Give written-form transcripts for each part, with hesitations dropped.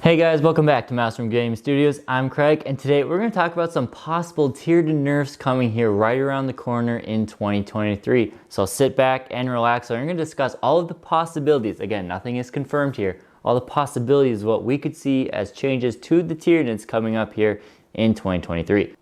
Hey guys, welcome back to Master Gaming Studios. I'm Craig, and today we're going to talk about some possible Tyranid nerfs coming here right around the corner in 2023. So sit back and relax. So we're going to discuss all of the possibilities. Again, nothing is confirmed here. All the possibilities of what we could see as changes to the Tyranids coming up here in 2023.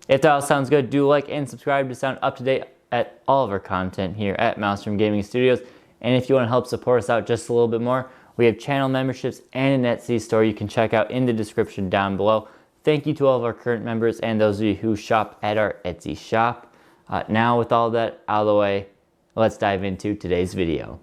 If that all sounds good, do like and subscribe to sound up to date at all of our content here at Master Gaming Studios. And if you want to help support us out just a little bit more, we have channel memberships and an Etsy store you can check out in the description down below. Thank you to all of our current members and those of you who shop at our Etsy shop. Now with all that out of the way, let's dive into today's video.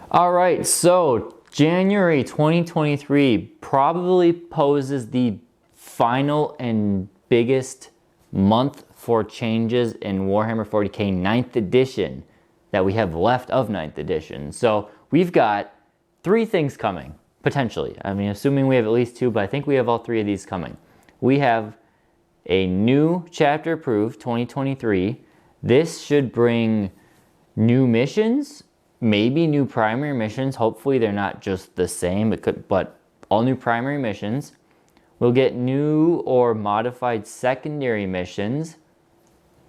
Alright, so January 2023 probably poses the final and biggest month for changes in Warhammer 40k 9th edition that we have left of 9th edition. So we've got 3 things coming, potentially. I mean, assuming we have at least 2, but I think we have all 3 of these coming. We have a new chapter approved, 2023. This should bring new missions, maybe new primary missions. Hopefully they're not just the same, but all new primary missions. We'll get new or modified secondary missions,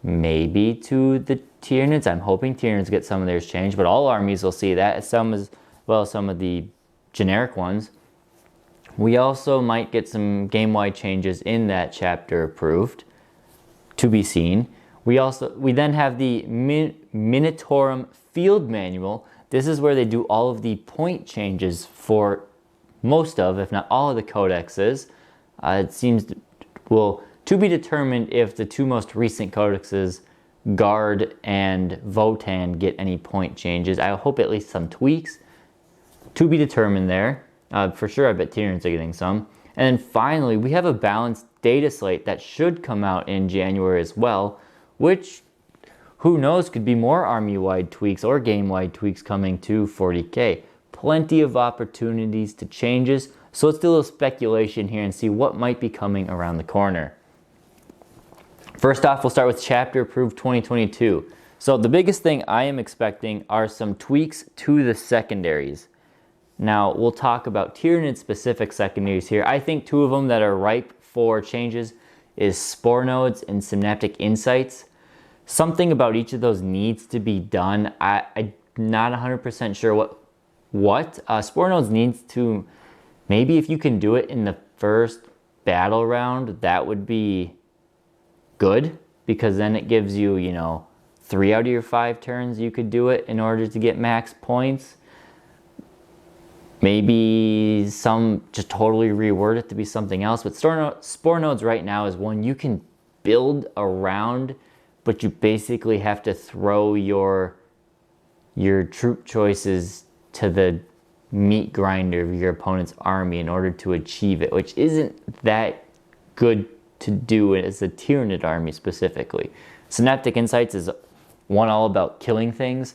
maybe to the Tyranids. I'm hoping Tyranids get some of theirs changed, but all armies will see that, some as well as some of the generic ones. We also might get some game-wide changes in that chapter approved, to be seen. We then have the Minotaurum Field Manual. This is where they do all of the point changes for most of, if not all of the codexes. It seems to be determined if the 2 most recent codexes, Guard and Votann, get any point changes. I hope at least some tweaks. To be determined there. For sure, I bet Tyranids are getting some. And then finally, we have a balanced data slate that should come out in January as well, which, who knows, could be more army-wide tweaks or game-wide tweaks coming to 40k. Plenty of opportunities to changes. So let's do a little speculation here and see what might be coming around the corner. First off, we'll start with chapter approved 2022. So the biggest thing I am expecting are some tweaks to the secondaries. Now, we'll talk about Tyranid specific secondaries here. I think 2 of them that are ripe for changes is Spore Nodes and Synaptic Insights. Something about each of those needs to be done. I'm not 100% sure what. Spore Nodes needs to, maybe if you can do it in the first battle round, that would be good, because then it gives you, 3 out of your 5 turns you could do it in order to get max points. Maybe some just totally reword it to be something else. But Spore Nodes right now is one you can build around, but you basically have to throw your troop choices to the meat grinder of your opponent's army in order to achieve it, which isn't that good to do as a Tyranid army specifically. Synaptic Insights is one all about killing things.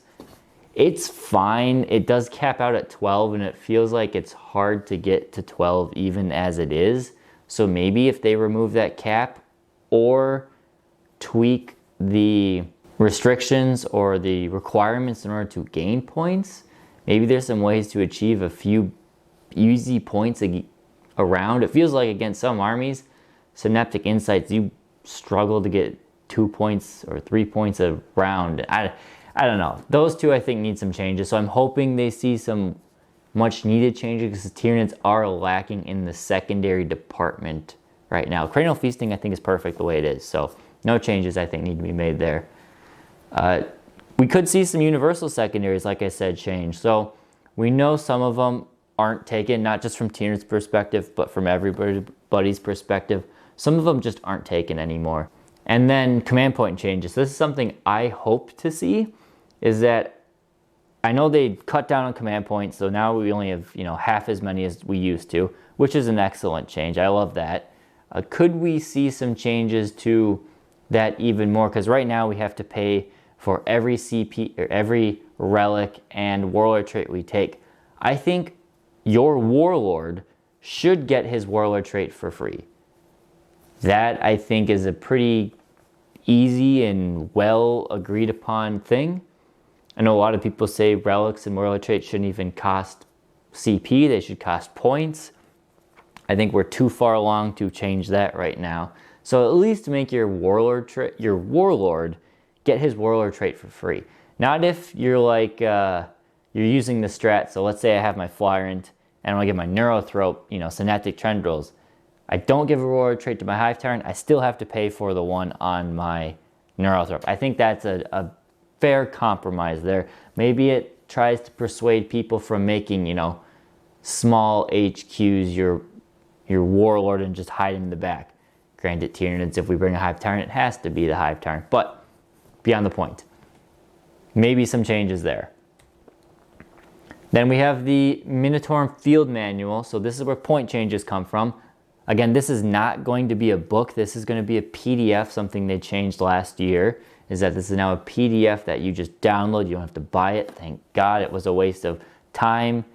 It's fine. It does cap out at 12, and it feels like it's hard to get to 12 even as it is. So maybe if they remove that cap or tweak the restrictions or the requirements in order to gain points, maybe there's some ways to achieve a few easy points around. It feels like against some armies, Synaptic Insights, you struggle to get 2 points or 3 points a round. I don't know. Those 2 I think need some changes. So I'm hoping they see some much needed changes, because the Tyranids are lacking in the secondary department right now. Cranial Feasting I think is perfect the way it is. So no changes I think need to be made there. We could see some universal secondaries, like I said, change. So we know some of them aren't taken, not just from Tyranid's perspective, but from everybody's perspective. Some of them just aren't taken anymore. And then command point changes. This is something I hope to see, is that I know they cut down on command points, so now we only have half as many as we used to, which is an excellent change. I love that. Could we see some changes to that even more? Because right now we have to pay for every CP or every relic and warlord trait we take. I think your warlord should get his warlord trait for free. That I think is a pretty easy and well agreed upon thing. I know a lot of people say relics and warlord traits shouldn't even cost CP, they should cost points. I think we're too far along to change that right now. So at least make your warlord get his warlord trait for free. Not if you're like you're using the strat. So let's say I have my Flyrant and I want to give my Neurothrope, Synaptic Tendrils. I don't give a warlord trait to my Hive Tyrant. I still have to pay for the one on my Neurothrope. I think that's a fair compromise there. Maybe it tries to persuade people from making, small HQs your warlord and just hide in the back. Granted, Tyranids, if we bring a Hive Tyrant, it has to be the Hive Tyrant, but beyond the point. Maybe some changes there. Then we have the Minotaur Field Manual. So this is where point changes come from. Again, this is not going to be a book. This is going to be a PDF, something they changed last year, is that this is now a PDF that you just download. You don't have to buy it. Thank God. It was a waste of time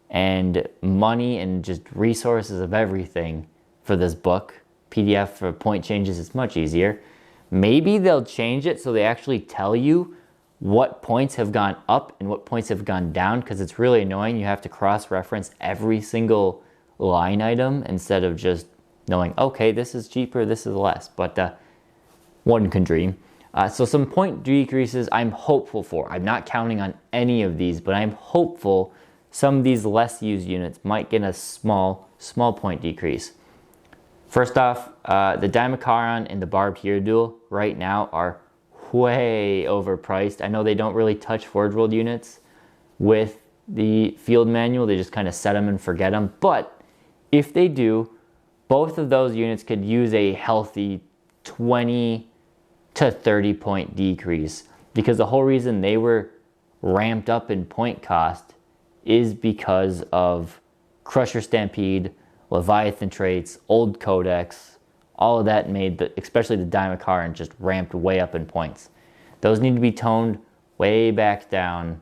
and money and just resources of everything for this book. PDF for point changes is much easier. Maybe they'll change it so they actually tell you what points have gone up and what points have gone down, because it's really annoying. You have to cross-reference every single line item instead of just knowing, okay, this is cheaper, this is less. But one can dream. So some point decreases I'm hopeful for. I'm not counting on any of these, but I'm hopeful some of these less used units might get a small point decrease. First off, the Dimakaran and the Barbed Hierodule right now are way overpriced. I know they don't really touch Forge World units with the field manual. They just kind of set them and forget them. But if they do, both of those units could use a healthy 20 to 30 point decrease, because the whole reason they were ramped up in point cost is because of Crusher Stampede, Leviathan traits, old codex, all of that made, especially the Dimakaran, just ramped way up in points. Those need to be toned way back down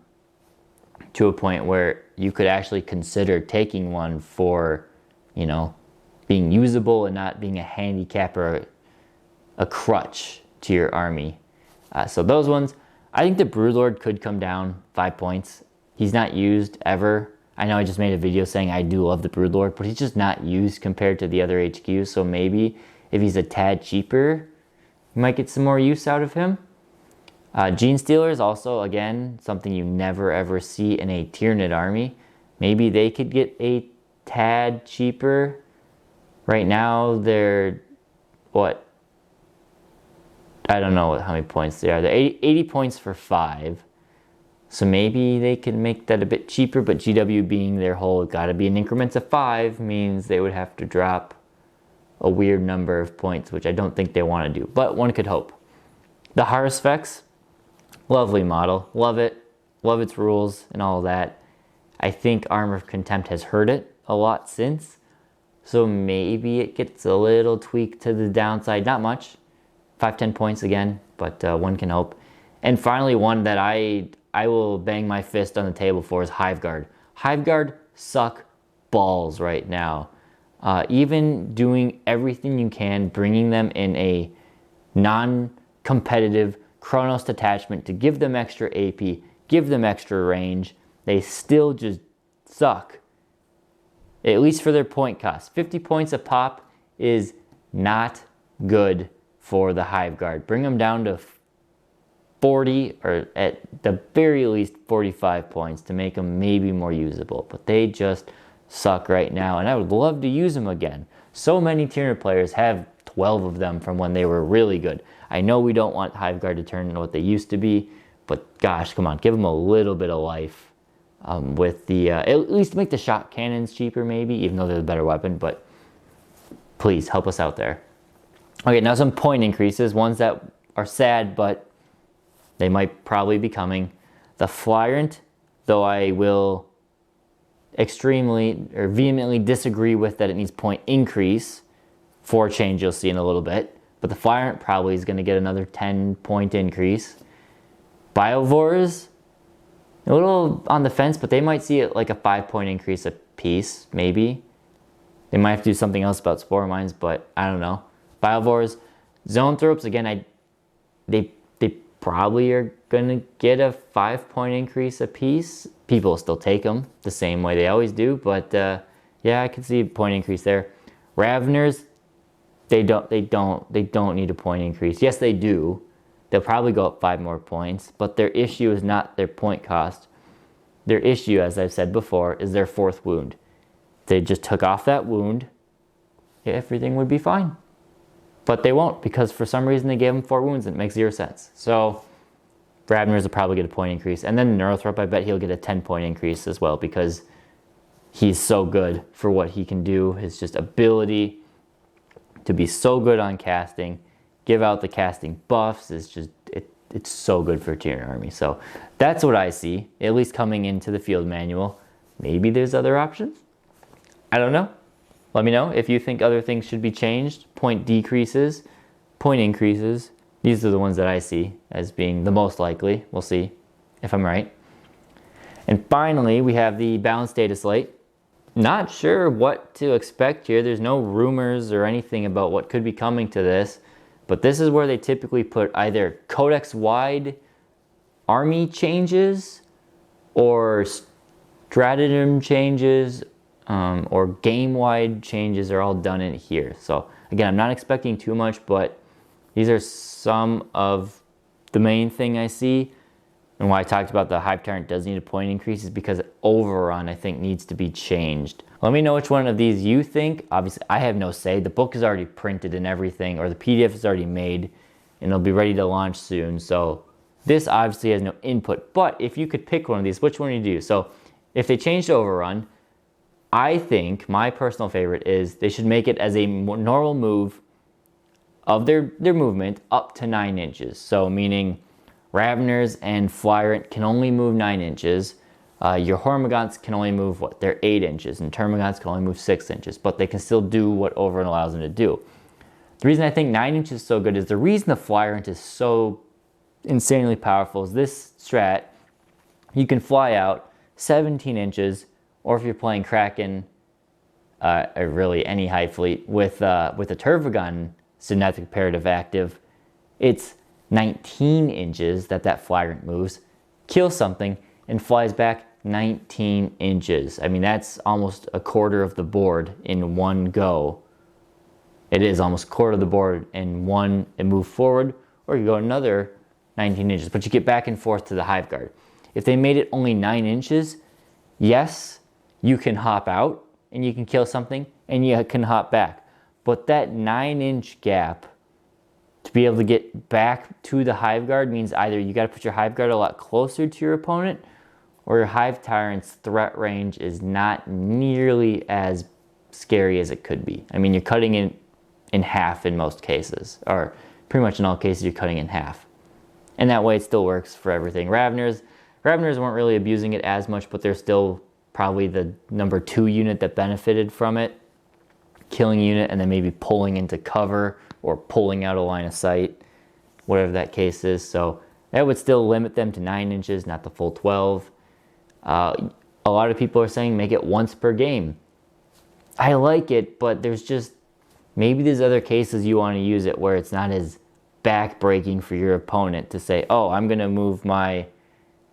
to a point where you could actually consider taking one for, being usable and not being a handicap or a crutch to your army. So those ones, I think the Broodlord could come down 5 points. He's not used ever. I know I just made a video saying I do love the Broodlord, but he's just not used compared to the other HQs. So maybe if he's a tad cheaper, you might get some more use out of him. Gene Stealers also, again, something you never ever see in a Tyranid army. Maybe they could get a tad cheaper. Right now they're, what? I don't know how many points they are. They're 80 points for 5. So maybe they can make that a bit cheaper, but GW being their whole gotta be in increments of 5 means they would have to drop a weird number of points, which I don't think they want to do, but one could hope. The Haruspex, lovely model, love it, love its rules and all that. I think Armor of Contempt has hurt it a lot since, so maybe it gets a little tweak to the downside, not much, 5-10 points again, but one can hope. And finally, one that I will bang my fist on the table for is Hiveguard. Hiveguard suck balls right now. Even doing everything you can, bringing them in a non-competitive Chronos detachment to give them extra AP, give them extra range, they still just suck. At least for their point cost. 50 points a pop is not good for the Hiveguard. Bring them down to 40, or at the very least 45 points to make them maybe more usable. But they just suck right now, and I would love to use them again. So many Tyranid players have 12 of them from when they were really good. I know we don't want Hiveguard to turn into what they used to be, but gosh, come on, give them a little bit of life. With the, at least make the shot cannons cheaper maybe, even though they're the better weapon, but please help us out there. Okay, now some point increases, ones that are sad, but they might probably be coming. The Flyrant, though I will extremely or vehemently disagree with that it needs point increase for change you'll see in a little bit, but the Flyrant probably is going to get another 10 point increase. Biovores, a little on the fence, but they might see it like a 5 point increase a piece, maybe. They might have to do something else about Spore Mines, but I don't know. Biovores, Zoanthropes, again, they probably are gonna get a 5-point increase a piece. People still take them the same way they always do, but yeah, I can see a point increase there. Raveners, they don't need a point increase. Yes, they do. They'll probably go up 5 more points, but their issue is not their point cost. Their issue, as I've said before, is their 4th wound. If they just took off that wound, everything would be fine. But they won't, because for some reason they gave him 4 wounds and it makes 0 sense. So Raveners will probably get a point increase. And then Neurothrop, I bet he'll get a 10-point increase as well, because he's so good for what he can do. His just ability to be so good on casting, give out the casting buffs is just, it's so good for Tyranid army. So that's what I see, at least coming into the field manual. Maybe there's other options. I don't know. Let me know if you think other things should be changed. Point decreases, point increases. These are the ones that I see as being the most likely. We'll see if I'm right. And finally, we have the balanced data slate. Not sure what to expect here. There's no rumors or anything about what could be coming to this. But this is where they typically put either codex-wide army changes or stratagem changes, or game-wide changes are all done in here. So again, I'm not expecting too much, but these are some of the main thing I see. And why I talked about the Hive Tyrant does need a point increase is because Overrun, I think, needs to be changed. Let me know which one of these you think. Obviously, I have no say. The book is already printed and everything, or the PDF is already made, and it'll be ready to launch soon. So this obviously has no input. But if you could pick one of these, which one would you do? So if they changed Overrun, I think my personal favorite is they should make it as a normal move of their movement up to 9 inches. So meaning Raveners and Flyrant can only move 9 inches. Your Hormagaunts can only move, what? They're 8 inches. And Termagants can only move 6 inches. But they can still do what Overrun allows them to do. The reason I think 9 inches is so good is the reason the Flyrant is so insanely powerful is this strat. You can fly out 17 inches, or if you're playing Kraken, or really any Hive fleet, with a Tervagon Synthetic Imperative active, it's 19 inches that Flyrant moves, kills something, and flies back 19 inches. I mean, that's almost a quarter of the board in one go. It is almost a quarter of the board in one and move forward, or you go another 19 inches, but you get back and forth to the Hive Guard. If they made it only 9 inches, yes, you can hop out and you can kill something and you can hop back. But that 9-inch gap to be able to get back to the Hive Guard means either you got to put your Hive Guard a lot closer to your opponent, or your Hive Tyrant's threat range is not nearly as scary as it could be. I mean, you're cutting it in half in most cases, or pretty much in all cases you're cutting in half. And that way it still works for everything. Raveners weren't really abusing it as much, but they're still probably the number 2 unit that benefited from it. Killing unit and then maybe pulling into cover or pulling out a line of sight, whatever that case is. So that would still limit them to 9 inches, not the full 12. A lot of people are saying make it once per game. I like it, but maybe there's other cases you want to use it where it's not as back-breaking for your opponent to say, oh, I'm going to move I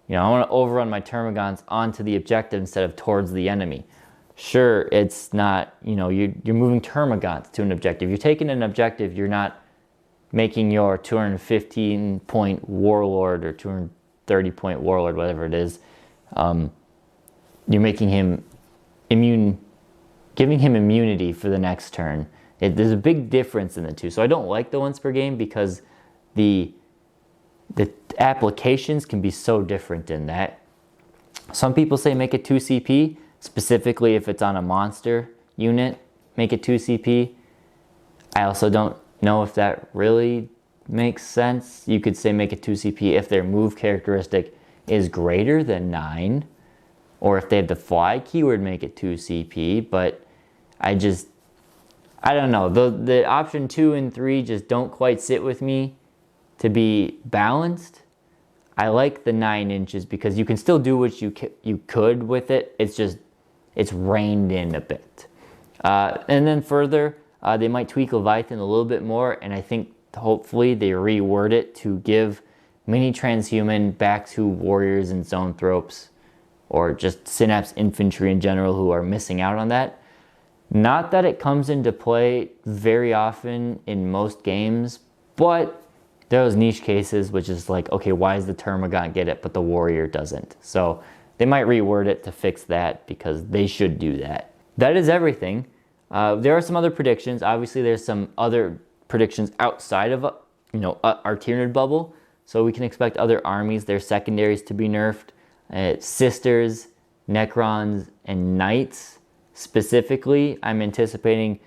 want to overrun my Termagants onto the objective instead of towards the enemy. Sure, it's not, you're moving Termagants to an objective. You're taking an objective, you're not making your 215-point Warlord or 230-point Warlord, whatever it is. You're making him immune, giving him immunity for the next turn. There's a big difference in the two. So I don't like the once per game because the applications can be so different in that. Some people say make it 2 CP, specifically if it's on a monster unit, make it 2 CP. I also don't know if that really makes sense. You could say make it 2 CP if their move characteristic is greater than 9, or if they have the fly keyword, make it 2 CP, but I don't know. The option 2 and 3 just don't quite sit with me to be balanced. I like the 9 inches because you can still do what you could with it. It's reined in a bit. And then further, They might tweak Leviathan a little bit more, and I think hopefully they reword it to give mini transhuman back to warriors and zoanthropes, or just Synapse infantry in general who are missing out on that. Not that it comes into play very often in most games, but there are those niche cases which is like, okay, why does the Termagant get it but the warrior doesn't? So they might reword it to fix that, because they should do that. That is everything. There are some other predictions. Obviously, there's some other predictions outside of our Tyranid bubble. So we can expect other armies, their secondaries to be nerfed. Sisters, Necrons, and Knights. Specifically, I'm anticipating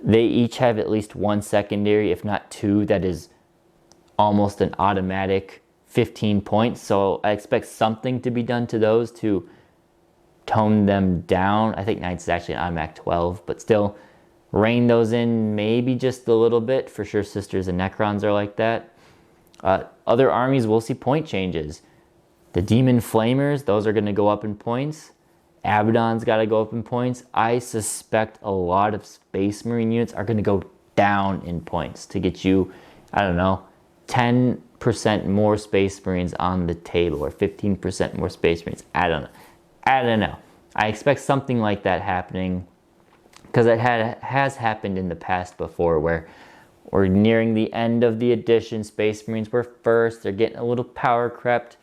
they each have at least one secondary, if not two, that is almost an automatic 15 points. So I expect something to be done to those to tone them down. I think Knights is actually an automatic 12, but still rein those in maybe just a little bit. For sure, Sisters and Necrons are like that. Other armies will see point changes. The Demon Flamers, those are going to go up in points. Abaddon's got to go up in points. I suspect a lot of Space Marine units are going to go down in points to get you, I don't know, 10% more Space Marines on the table, or 15% more Space Marines. I don't know. I expect something like that happening, because it has happened in the past before, where we're nearing the end of the edition. Space Marines were first. They're getting a little power crept.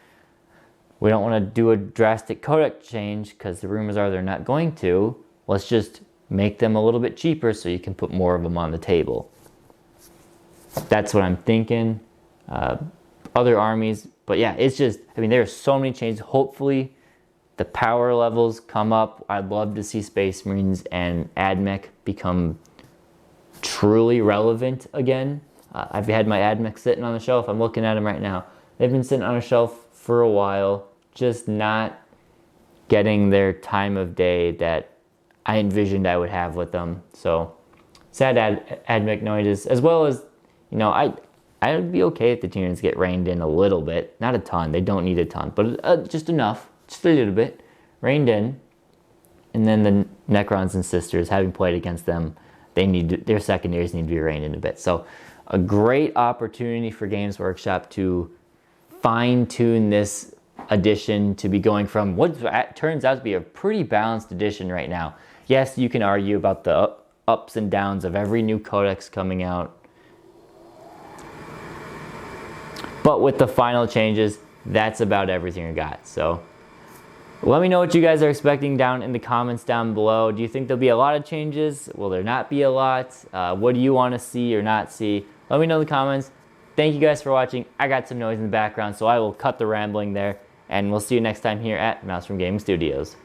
We don't want to do a drastic codex change, because the rumors are they're not going to. Let's just make them a little bit cheaper so you can put more of them on the table. That's what I'm thinking. Other armies, but yeah, it's just, I mean, there are so many changes. Hopefully the power levels come up. I'd love to see Space Marines and AdMech become truly relevant again. I've had my AdMech sitting on the shelf. I'm looking at them right now. They've been sitting on a shelf for a while, just not getting their time of day that I envisioned I would have with them. So sad AdMech noises, as well as, I'd be okay if the Tyranids get reined in a little bit. Not a ton. They don't need a ton, but just enough. Just a little bit. Reined in. And then the Necrons and Sisters, having played against them, their secondaries need to be reined in a bit. So a great opportunity for Games Workshop to fine-tune this edition to be going from what turns out to be a pretty balanced edition right now. Yes, you can argue about the ups and downs of every new codex coming out, but with the final changes, that's about everything I got. So let me know what you guys are expecting down in the comments down below. Do you think there'll be a lot of changes? Will there not be a lot? What do you want to see or not see? Let me know in the comments. Thank you guys for watching. I got some noise in the background, so I will cut the rambling there, and we'll see you next time here at Mouse from Gaming Studios.